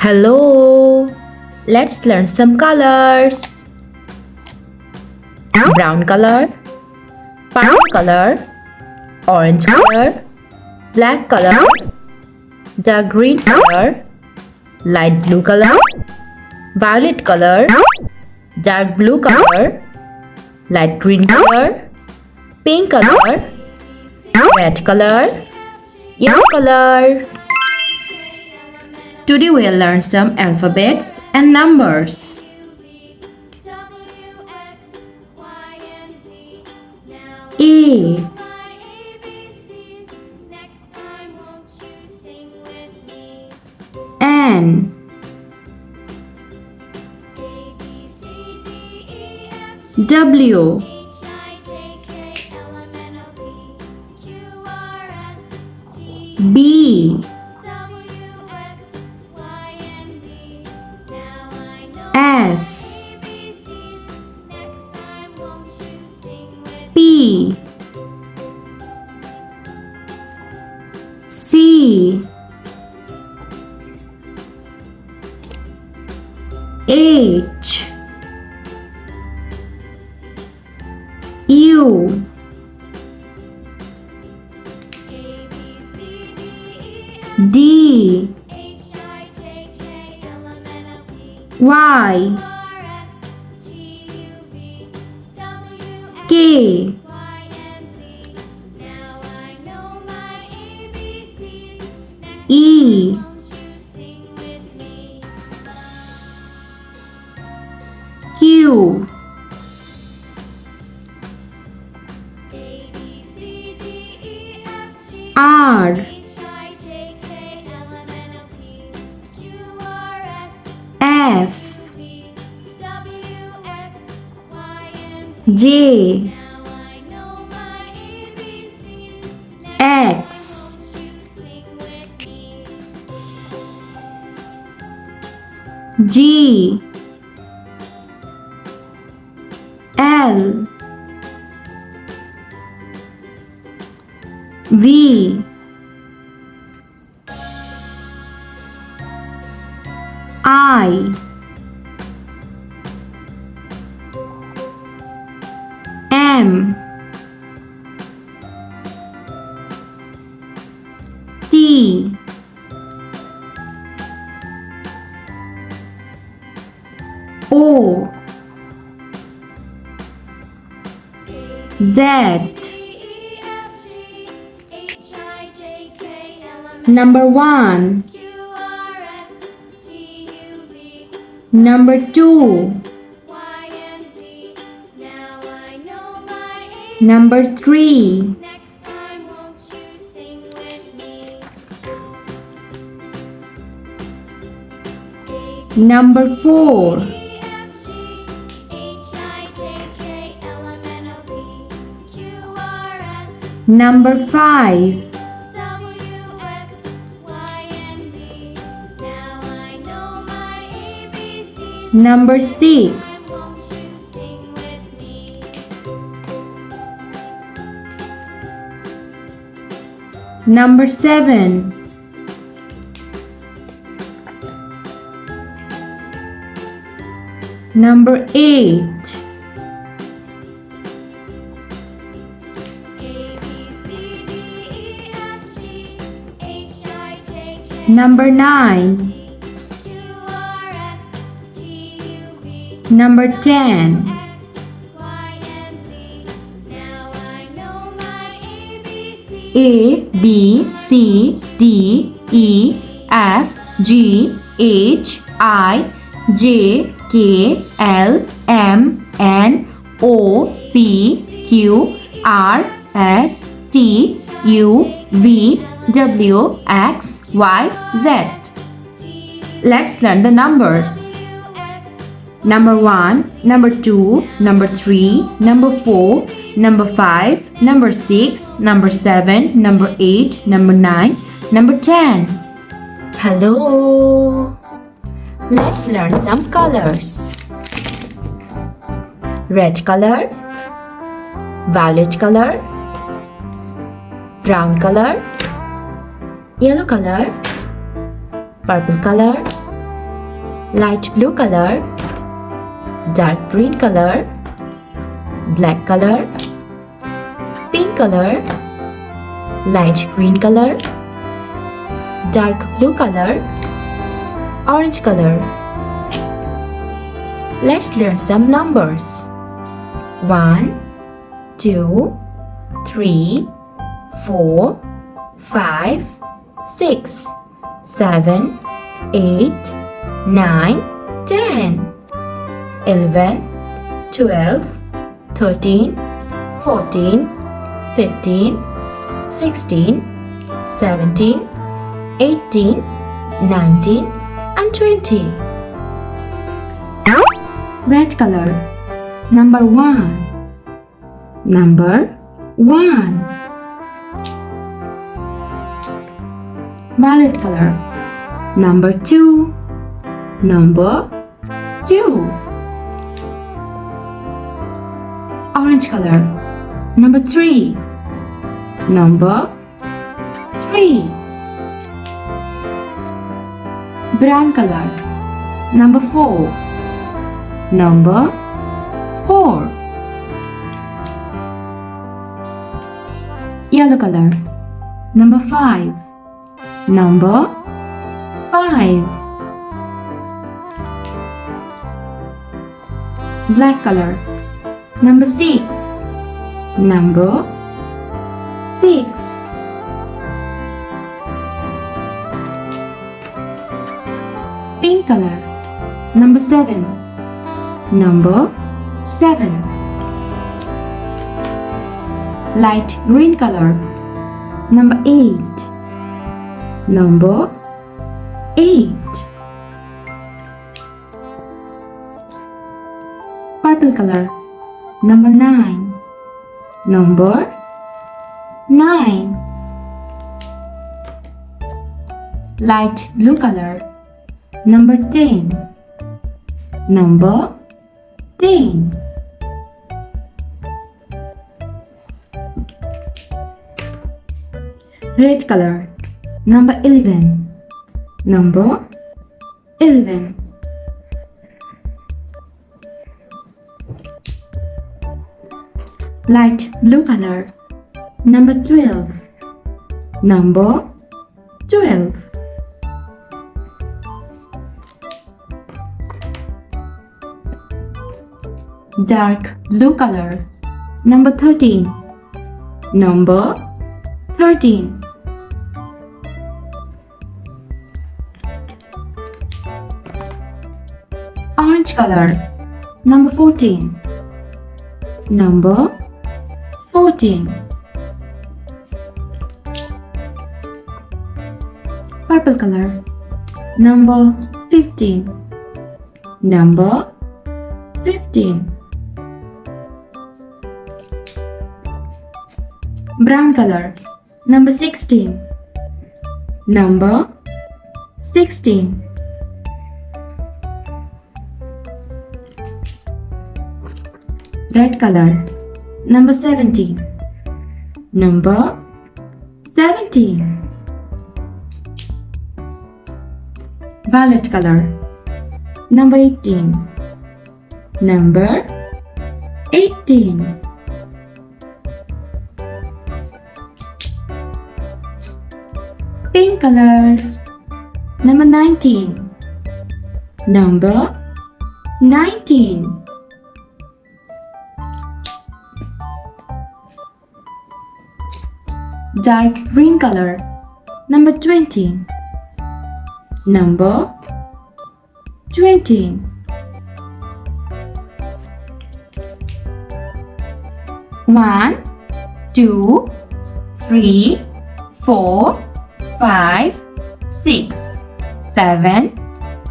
Hello! Let's learn some colors. Brown color, purple color, orange color, black color, dark green color, light blue color, violet color, dark blue color, light green color, pink color, red color, yellow color. Today we'll learn some alphabets and numbers. A, N, W, B, S, P, C, H, U, D, Y, K, E, Q, R, F, J, X, G, L, V, I, M, T, O, Z. Number 1, number 2, number 3, number 4, number 5, number 6, number 7, number 8, number 9, number 10, A, B, C, D, E, F, G, H, I, J, K, L, M, N, O, P, Q, R, S, T, U, V, W, X, Y, Z. Let's learn the numbers. Number 1, number 2, number 3, number 4, number 5, number 6, number 7, number 8, number 9, number 10. Hello! Let's learn some colors. Red color, violet color, brown color, yellow color, purple color, light blue color, dark green color, black color, pink color, light green color, dark blue color, orange color. Let's learn some numbers. 1, 2, 3, 4, 5, 6, 7, 8, 9, 10, 11, 12, 13, 14, 15, 16, 17, 18, 19, and 20. Red color. Number 1. Number 1. Violet color. Number 2. Number 2. Orange color. Number 3. Number 3. Brown color. Number 4. Number 4. Yellow color. Number 5. Number 5. Black color. Number 6. Number 6. Pink color. Number 7. Number 7. Light green color. Number 8. Number 8. Purple color. Number 9. Number 9. Light blue color. Number 10. Number 10. Red color. Number 11. Number 11. Light blue color. Number 12. Number 12. Dark blue color. Number 13. Number 13. Orange color. Number 14. Number 14. Purple color. Number 15. Number 15. Brown color. Number 16. Number 16. Red color. Number 17. Number 17. Violet color. Number 18. Number 18. Pink color. Number 19. Number 19. Dark green color. Number 20. Number 20. One, two, 3, 4, 5, 6, 7,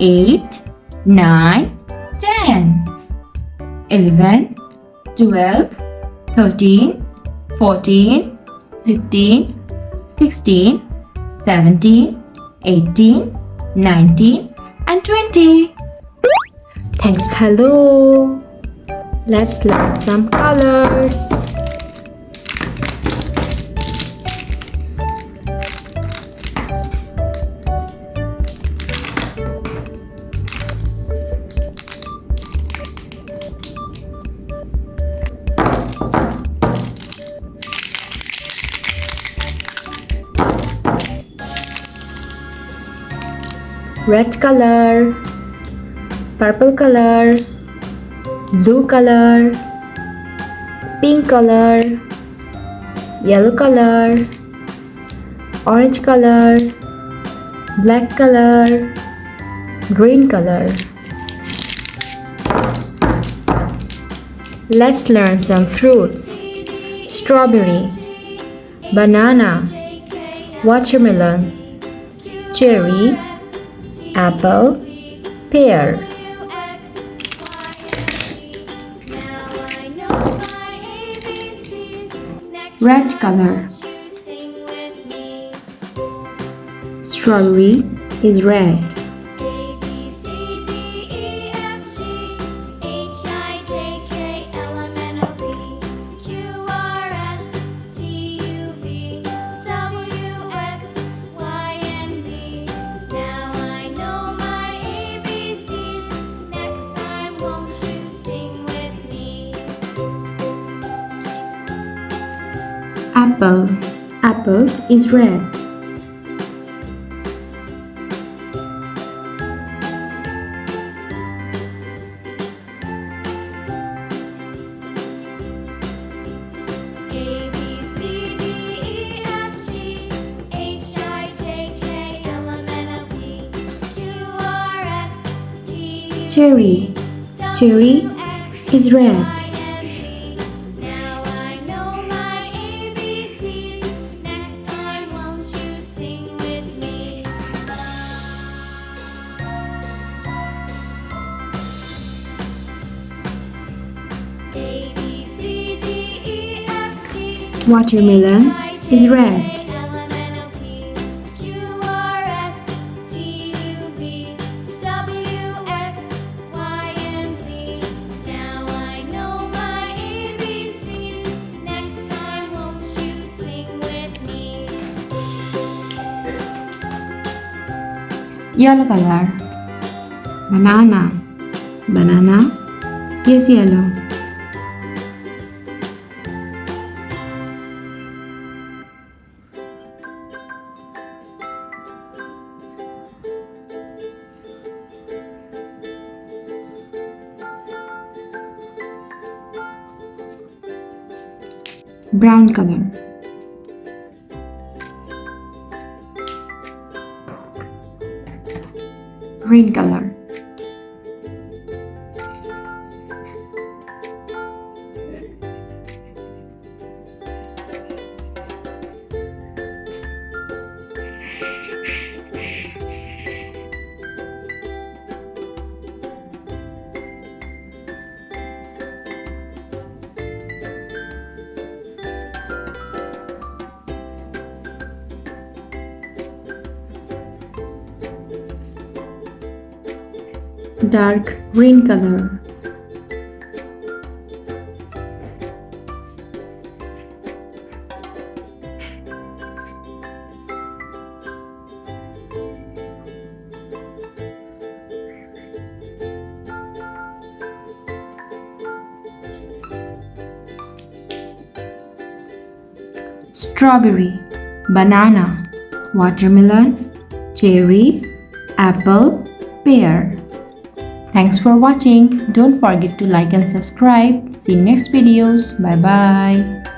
8, 9, 10, 11, 12, 13, 14, 15, 16, 17, 18, 19, and 20. Thanks, hello. Let's learn some colors. red color, purple color, blue color, pink color, yellow color, orange color, black color, green color. Let's learn some fruits. Strawberry, banana, watermelon, cherry, apple, pear. Red color. Strawberry is red. Apple. Apple is red. Cherry. Cherry is red. Watermelon is red. Yellow color. Banana. Banana is yellow. Brown color. Green color. Dark green color. Strawberry, banana, watermelon, cherry, apple, pear. Thanks for watching. Don't forget to like and subscribe. See you next videos. Bye bye.